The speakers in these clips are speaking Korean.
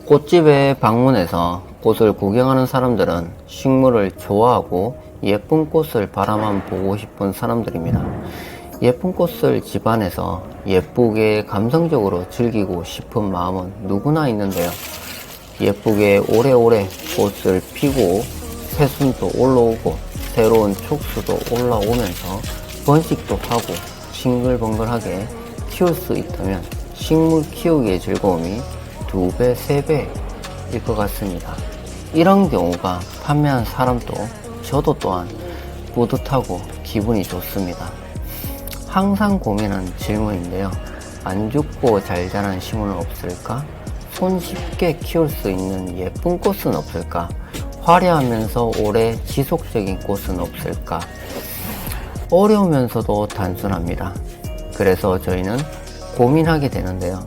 꽃집에 방문해서 꽃을 구경하는 사람들은 식물을 좋아하고 예쁜 꽃을 바라만 보고 싶은 사람들입니다. 예쁜 꽃을 집안에서 예쁘게 감성적으로 즐기고 싶은 마음은 누구나 있는데요. 예쁘게 오래오래 꽃을 피고 새순도 올라오고 새로운 촉수도 올라오면서 번식도 하고 싱글벙글하게 키울 수 있다면 식물 키우기의 즐거움이 2배, 3배일 것 같습니다. 이런 경우가 판매한 사람도 저도 또한 뿌듯하고 기분이 좋습니다. 항상 고민하는 질문인데요. 안 죽고 잘 자라는 식물은 없을까? 손쉽게 키울 수 있는 예쁜 꽃은 없을까? 화려하면서 오래 지속적인 꽃은 없을까? 어려우면서도 단순합니다. 그래서 저희는 고민하게 되는데요.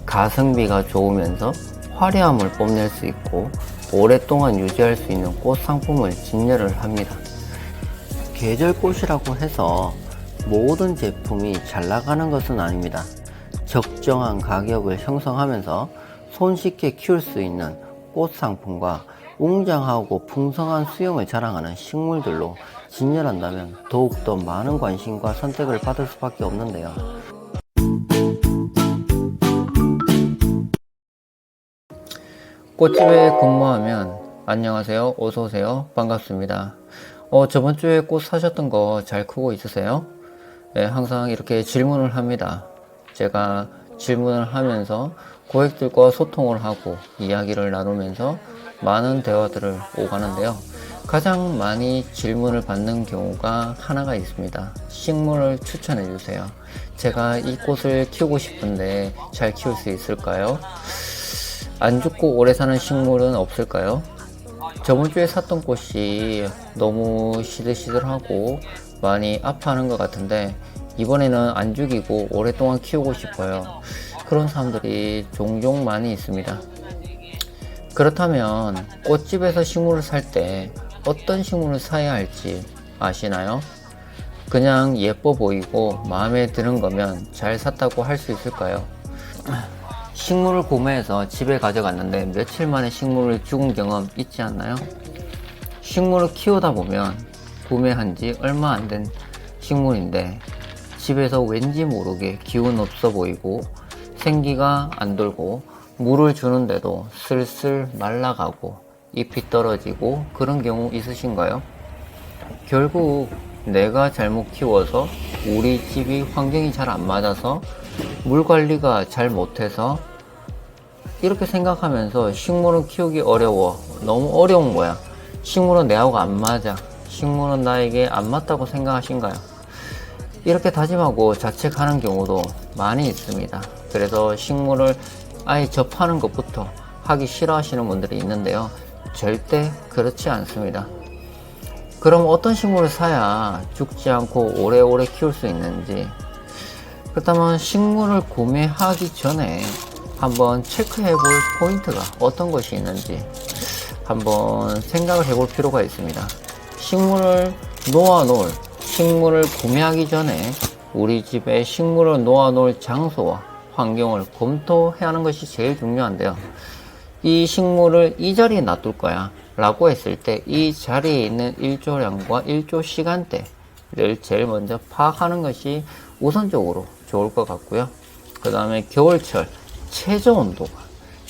가성비가 좋으면서 화려함을 뽐낼 수 있고 오랫동안 유지할 수 있는 꽃 상품을 진열을 합니다. 계절꽃이라고 해서 모든 제품이 잘 나가는 것은 아닙니다. 적정한 가격을 형성하면서 손쉽게 키울 수 있는 꽃 상품과 웅장하고 풍성한 수영을 자랑하는 식물들로 진열한다면 더욱더 많은 관심과 선택을 받을 수밖에 없는데요. 꽃집에 근무하면 안녕하세요, 어서오세요, 반갑습니다. 저번주에 꽃 사셨던 거 잘 크고 있으세요? 네, 항상 이렇게 질문을 합니다. 제가 질문을 하면서 고객들과 소통을 하고 이야기를 나누면서 많은 대화들을 오가는데요. 가장 많이 질문을 받는 경우가 하나가 있습니다. 식물을 추천해 주세요. 제가 이 꽃을 키우고 싶은데 잘 키울 수 있을까요? 안 죽고 오래 사는 식물은 없을까요? 저번주에 샀던 꽃이 너무 시들시들하고 많이 아파하는 것 같은데 이번에는 안 죽이고 오랫동안 키우고 싶어요. 그런 사람들이 종종 많이 있습니다. 그렇다면 꽃집에서 식물을 살 때 어떤 식물을 사야 할지 아시나요? 그냥 예뻐 보이고 마음에 드는 거면 잘 샀다고 할 수 있을까요? 식물을 구매해서 집에 가져갔는데 며칠 만에 식물을 죽은 경험 있지 않나요? 식물을 키우다 보면 구매한 지 얼마 안 된 식물인데 집에서 왠지 모르게 기운 없어 보이고 생기가 안 돌고 물을 주는데도 슬슬 말라가고 잎이 떨어지고 그런 경우 있으신가요? 결국 내가 잘못 키워서 우리 집이 환경이 잘 안 맞아서 물 관리가 잘 못해서 이렇게 생각하면서 식물은 키우기 어려워. 너무 어려운 거야. 식물은 내하고 안 맞아. 식물은 나에게 안 맞다고 생각하신가요? 이렇게 다짐하고 자책하는 경우도 많이 있습니다. 그래서 식물을 아예 접하는 것부터 하기 싫어하시는 분들이 있는데요. 절대 그렇지 않습니다. 그럼 어떤 식물을 사야 죽지 않고 오래오래 키울 수 있는지, 그렇다면 식물을 구매하기 전에 한번 체크해 볼 포인트가 어떤 것이 있는지 한번 생각을 해볼 필요가 있습니다. 식물을 구매하기 전에 우리 집에 식물을 놓아놓을 장소와 환경을 검토해야 하는 것이 제일 중요한데요. 이 식물을 이 자리에 놔둘 거야 라고 했을 때 이 자리에 있는 일조량과 일조 시간대를 제일 먼저 파악하는 것이 우선적으로 좋을 것 같고요. 그 다음에 겨울철 최저 온도가,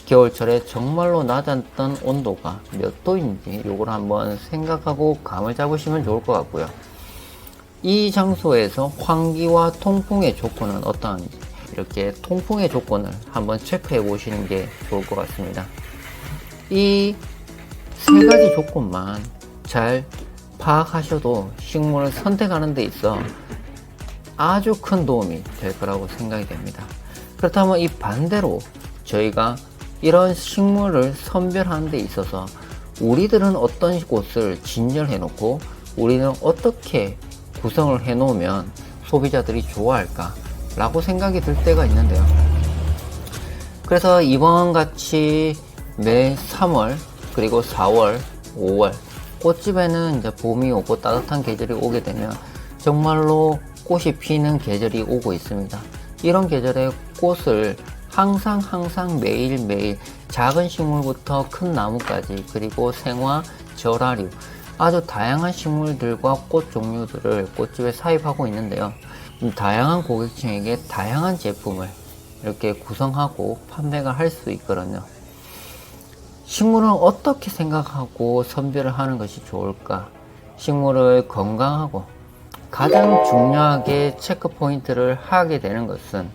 겨울철에 정말로 낮았던 온도가 몇 도인지 요걸 한번 생각하고 감을 잡으시면 좋을 것 같고요. 이 장소에서 환기와 통풍의 조건은 어떠한지 이렇게 통풍의 조건을 한번 체크해 보시는 게 좋을 것 같습니다. 이 세 가지 조건만 잘 파악하셔도 식물을 선택하는 데 있어 아주 큰 도움이 될 거라고 생각이 됩니다. 그렇다면 이 반대로 저희가 이런 식물을 선별하는 데 있어서 우리들은 어떤 곳을 진열해 놓고 우리는 어떻게 구성을 해 놓으면 소비자들이 좋아할까 라고 생각이 들 때가 있는데요. 그래서 이번 같이 매 3월 그리고 4월 5월 꽃집에는 이제 봄이 오고 따뜻한 계절이 오게 되면 정말로 꽃이 피는 계절이 오고 있습니다. 이런 계절에 꽃을 항상 매일매일 작은 식물부터 큰 나무까지, 그리고 생화, 절하류, 아주 다양한 식물들과 꽃 종류들을 꽃집에 사입하고 있는데요. 다양한 고객층에게 다양한 제품을 이렇게 구성하고 판매가 할 수 있거든요. 식물은 어떻게 생각하고 선별을 하는 것이 좋을까? 식물을 건강하고 가장 중요하게 체크 포인트를 하게 되는 것은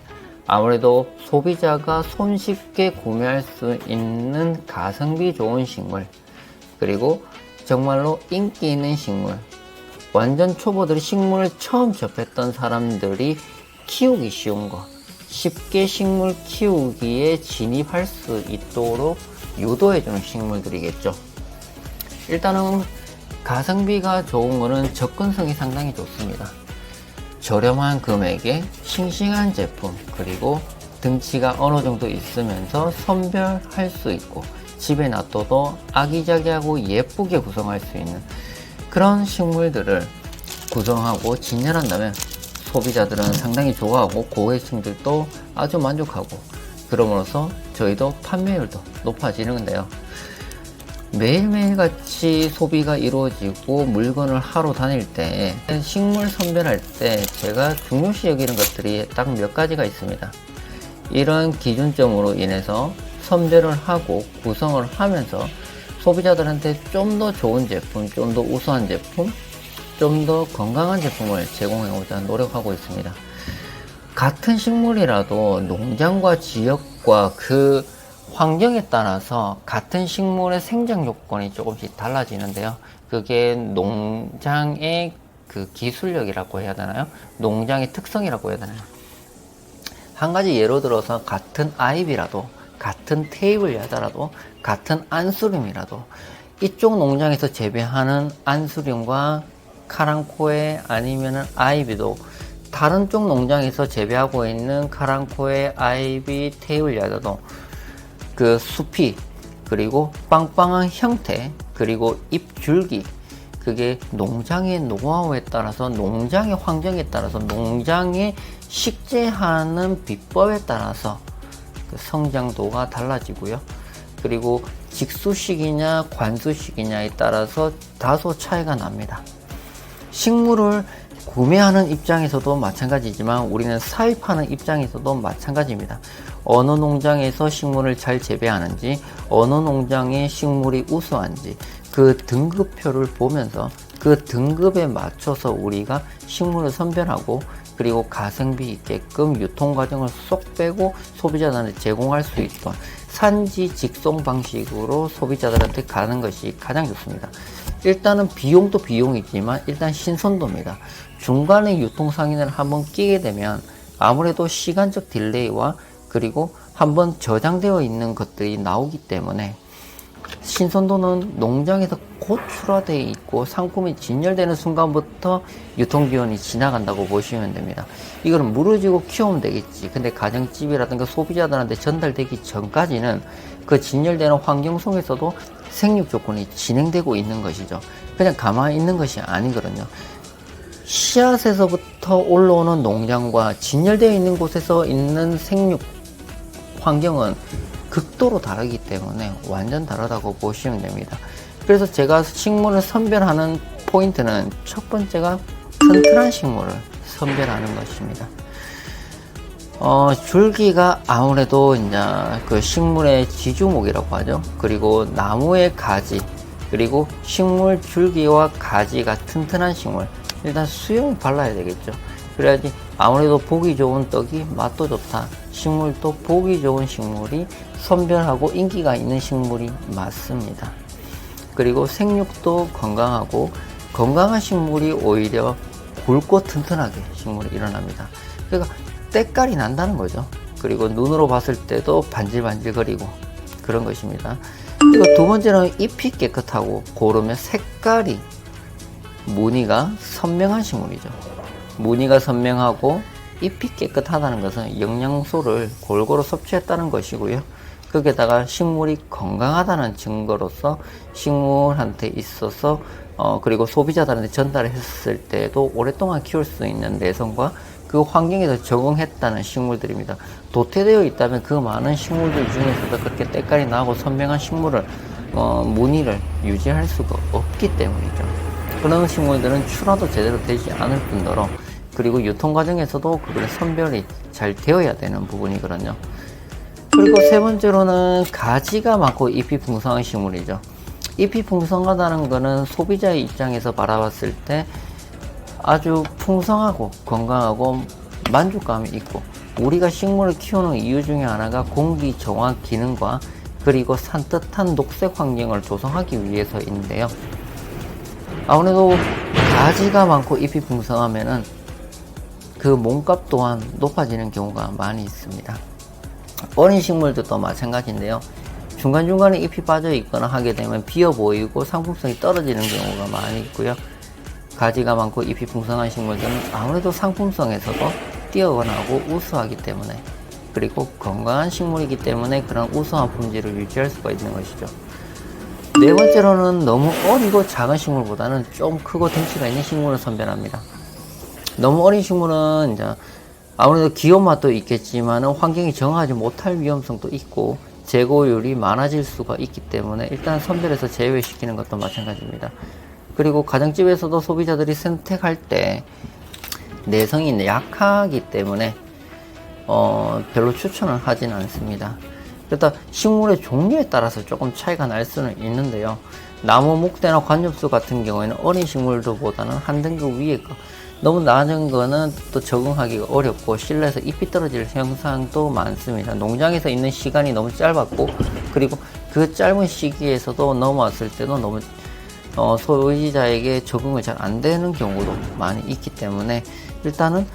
아무래도 소비자가 손쉽게 구매할 수 있는 가성비 좋은 식물, 그리고 정말로 인기 있는 식물, 완전 초보들이 식물을 처음 접했던 사람들이 키우기 쉬운 거, 쉽게 식물 키우기에 진입할 수 있도록 유도해주는 식물들이겠죠. 일단은 가성비가 좋은 거는 접근성이 상당히 좋습니다. 저렴한 금액에 싱싱한 제품, 그리고 등치가 어느 정도 있으면서 선별할 수 있고 집에 놔둬도 아기자기하고 예쁘게 구성할 수 있는 그런 식물들을 구성하고 진열한다면 소비자들은 상당히 좋아하고 고객층들도 아주 만족하고, 그럼으로써 저희도 판매율도 높아지는 건데요. 매일매일 같이 소비가 이루어지고 물건을 하러 다닐 때 식물 선별할 때 제가 중요시 여기는 것들이 딱 몇 가지가 있습니다. 이런 기준점으로 인해서 선별을 하고 구성을 하면서 소비자들한테 좀 더 좋은 제품, 좀 더 우수한 제품, 좀 더 건강한 제품을 제공해오자 노력하고 있습니다. 같은 식물이라도 농장과 지역과 그 환경에 따라서 같은 식물의 생장 요건이 조금씩 달라지는데요. 그게 농장의 그 기술력이라고 해야 되나요? 농장의 특성이라고 해야 되나요? 한 가지 예로 들어서 같은 아이비라도, 같은 테이블 야자라도, 같은 안수림이라도 이쪽 농장에서 재배하는 안수림과 카랑코에 아니면은 아이비도 다른 쪽 농장에서 재배하고 있는 카랑코에 아이비 테이블 야자도 그 숲이, 그리고 빵빵한 형태, 그리고 잎 줄기, 그게 농장의 노하우에 따라서, 농장의 환경에 따라서, 농장의 식재하는 비법에 따라서 그 성장도가 달라지고요. 그리고 직수식이냐 관수식이냐에 따라서 다소 차이가 납니다. 식물을 구매하는 입장에서도 마찬가지지만 우리는 사입하는 입장에서도 마찬가지입니다. 어느 농장에서 식물을 잘 재배하는지, 어느 농장의 식물이 우수한지 그 등급표를 보면서 그 등급에 맞춰서 우리가 식물을 선별하고, 그리고 가성비 있게끔 유통 과정을 쏙 빼고 소비자들한테 제공할 수 있도록 산지 직송 방식으로 소비자들한테 가는 것이 가장 좋습니다. 일단은 비용도 비용이지만 일단 신선도입니다. 중간에 유통 상인을 한번 끼게 되면 아무래도 시간적 딜레이와 그리고 한번 저장되어 있는 것들이 나오기 때문에 신선도는 농장에서 곧 출하되어 있고 상품이 진열되는 순간부터 유통기한이 지나간다고 보시면 됩니다. 이거는 무르지고 키우면 되겠지. 근데 가정집이라든가 소비자들한테 전달되기 전까지는 그 진열되는 환경 속에서도 생육 조건이 진행되고 있는 것이죠. 그냥 가만히 있는 것이 아니거든요. 씨앗에서부터 올라오는 농장과 진열되어 있는 곳에서 있는 생육 환경은 극도로 다르기 때문에 완전 다르다고 보시면 됩니다. 그래서 제가 식물을 선별하는 포인트는 첫 번째가 튼튼한 식물을 선별하는 것입니다. 줄기가 아무래도 이제 그 식물의 지주목이라고 하죠. 그리고 나무의 가지, 그리고 식물 줄기와 가지가 튼튼한 식물, 일단 수용을 발라야 되겠죠. 그래야지 아무래도 보기 좋은 떡이 맛도 좋다. 식물도 보기 좋은 식물이 선별하고 인기가 있는 식물이 맞습니다. 그리고 생육도 건강하고, 건강한 식물이 오히려 굵고 튼튼하게 식물이 일어납니다. 그러니까 때깔이 난다는 거죠. 그리고 눈으로 봤을 때도 반질반질거리고 그런 것입니다. 그리고 두 번째는 잎이 깨끗하고 고르면 색깔이, 무늬가 선명한 식물이죠. 무늬가 선명하고 잎이 깨끗하다는 것은 영양소를 골고루 섭취했다는 것이고요. 거기에다가 식물이 건강하다는 증거로서 식물한테 있어서 그리고 소비자들한테 전달했을 때도 오랫동안 키울 수 있는 내성과 그 환경에서 적응했다는 식물들입니다. 도태되어 있다면 그 많은 식물들 중에서도 그렇게 때깔이 나고 선명한 식물을 무늬를 유지할 수가 없기 때문이죠. 그런 식물들은 출하도 제대로 되지 않을 뿐더러 그리고 유통 과정에서도 그걸 선별이 잘 되어야 되는 부분이거든요. 그리고 세 번째로는 가지가 많고 잎이 풍성한 식물이죠. 잎이 풍성하다는 것은 소비자의 입장에서 바라봤을 때 아주 풍성하고 건강하고 만족감이 있고, 우리가 식물을 키우는 이유 중에 하나가 공기 정화 기능과 그리고 산뜻한 녹색 환경을 조성하기 위해서인데요. 아무래도 가지가 많고 잎이 풍성하면은 그 몸값 또한 높아지는 경우가 많이 있습니다. 어린 식물들도 마찬가지인데요. 중간중간에 잎이 빠져 있거나 하게 되면 비어 보이고 상품성이 떨어지는 경우가 많이 있고요. 가지가 많고 잎이 풍성한 식물들은 아무래도 상품성에서도 뛰어나고 우수하기 때문에, 그리고 건강한 식물이기 때문에 그런 우수한 품질을 유지할 수가 있는 것이죠. 네 번째로는 너무 어리고 작은 식물보다는 좀 크고 덩치가 있는 식물을 선별합니다. 너무 어린 식물은 이제 아무래도 귀여운 맛도 있겠지만 환경이 정하지 못할 위험성도 있고 재고율이 많아질 수가 있기 때문에 일단 선별해서 제외시키는 것도 마찬가지입니다. 그리고 가정집에서도 소비자들이 선택할 때 내성이 약하기 때문에 별로 추천을 하진 않습니다. 그렇다 식물의 종류에 따라서 조금 차이가 날 수는 있는데요. 나무, 목대나 관엽수 같은 경우에는 어린 식물들보다는 한 등급 위에 거, 너무 낮은 거는 또 적응하기가 어렵고 실내에서 잎이 떨어질 현상도 많습니다. 농장에서 있는 시간이 너무 짧았고, 그리고 그 짧은 시기에서도 넘어왔을 때도 너무 소비자에게 적응이 잘 안 되는 경우도 많이 있기 때문에 일단은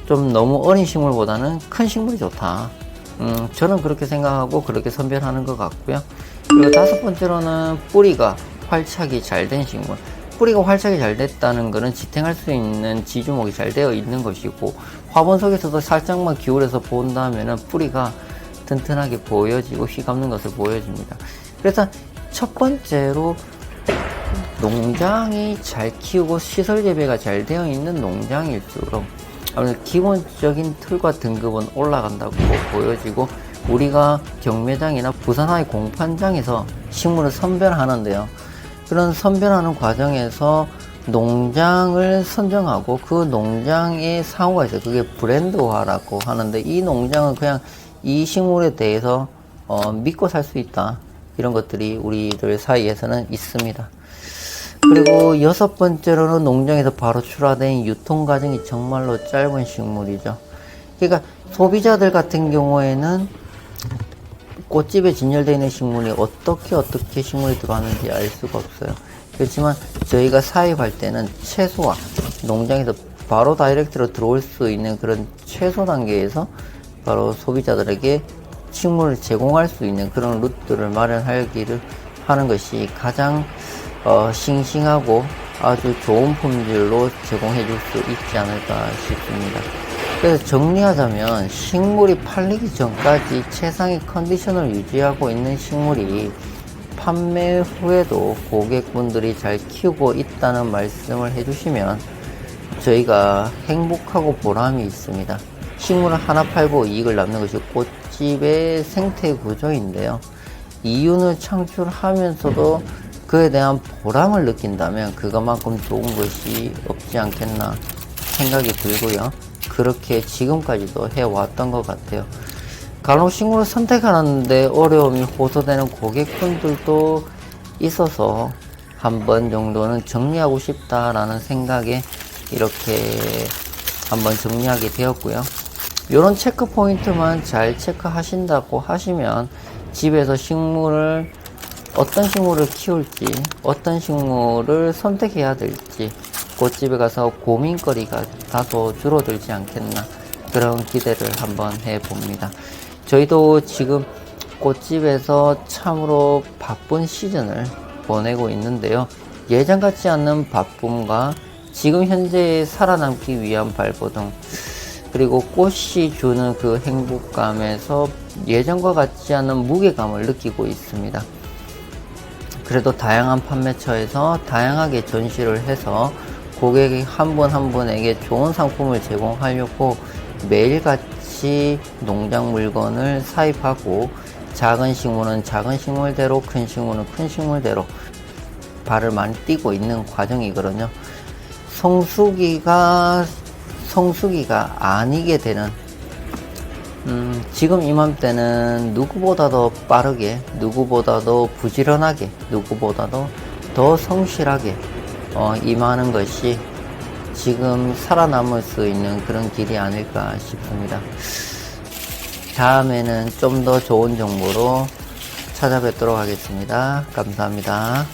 좀 너무 어린 식물보다는 큰 식물이 좋다. 저는 그렇게 생각하고 그렇게 선별하는 것 같고요. 그리고 다섯 번째로는 뿌리가 활착이 잘 된 식물. 뿌리가 활착이 잘 됐다는 것은 지탱할 수 있는 지주목이 잘 되어 있는 것이고, 화분 속에서도 살짝만 기울여서 본다면 뿌리가 튼튼하게 보여지고 휘감는 것을 보여줍니다. 그래서 첫 번째로 농장이 잘 키우고 시설 재배가 잘 되어 있는 농장일수록 아무래도 기본적인 틀과 등급은 올라간다고 보여지고, 우리가 경매장이나 부산하의 공판장에서 식물을 선별하는데요. 그런 선별하는 과정에서 농장을 선정하고 그 농장의 상호가 있어요. 그게 브랜드화라고 하는데, 이 농장은 그냥 이 식물에 대해서 믿고 살 수 있다, 이런 것들이 우리들 사이에서는 있습니다. 그리고 여섯 번째로는 농장에서 바로 출하된 유통 과정이 정말로 짧은 식물이죠. 그러니까 소비자들 같은 경우에는 꽃집에 진열되어 있는 식물이 어떻게 식물이 들어왔는지 알 수가 없어요. 그렇지만 저희가 사입할 때는 최소화, 농장에서 바로 다이렉트로 들어올 수 있는 그런 최소 단계에서 바로 소비자들에게 식물을 제공할 수 있는 그런 루트를 마련하기를 하는 것이 가장 싱싱하고 아주 좋은 품질로 제공해 줄 수 있지 않을까 싶습니다. 그래서 정리하자면 식물이 팔리기 전까지 최상의 컨디션을 유지하고 있는 식물이 판매 후에도 고객분들이 잘 키우고 있다는 말씀을 해주시면 저희가 행복하고 보람이 있습니다. 식물을 하나 팔고 이익을 남는 것이 꽃집의 생태 구조인데요. 이윤을 창출하면서도 그에 대한 보람을 느낀다면 그것만큼 좋은 것이 없지 않겠나 생각이 들고요. 그렇게 지금까지도 해왔던 것 같아요. 간혹 식물을 선택하는데 어려움이 호소되는 고객분들도 있어서 한 번 정도는 정리하고 싶다라는 생각에 이렇게 한번 정리하게 되었고요. 이런 체크 포인트만 잘 체크하신다고 하시면 집에서 어떤 식물을 키울지, 어떤 식물을 선택해야 될지 꽃집에 가서 고민거리가 다소 줄어들지 않겠나, 그런 기대를 한번 해봅니다. 저희도 지금 꽃집에서 참으로 바쁜 시즌을 보내고 있는데요. 예전 같지 않는 바쁨과 지금 현재 살아남기 위한 발버둥, 그리고 꽃이 주는 그 행복감에서 예전과 같지 않은 무게감을 느끼고 있습니다. 그래도 다양한 판매처에서 다양하게 전시를 해서 고객이 한 분 한 분에게 좋은 상품을 제공하려고 매일같이 농장 물건을 사입하고 작은 식물은 작은 식물대로 큰 식물은 큰 식물대로 발을 많이 띄고 있는 과정이거든요. 성수기가 아니게 되는 지금 이맘때는 누구보다도 빠르게, 누구보다도 부지런하게, 누구보다도 더 성실하게 임하는 것이 지금 살아남을 수 있는 그런 길이 아닐까 싶습니다. 다음에는 좀 더 좋은 정보로 찾아뵙도록 하겠습니다. 감사합니다.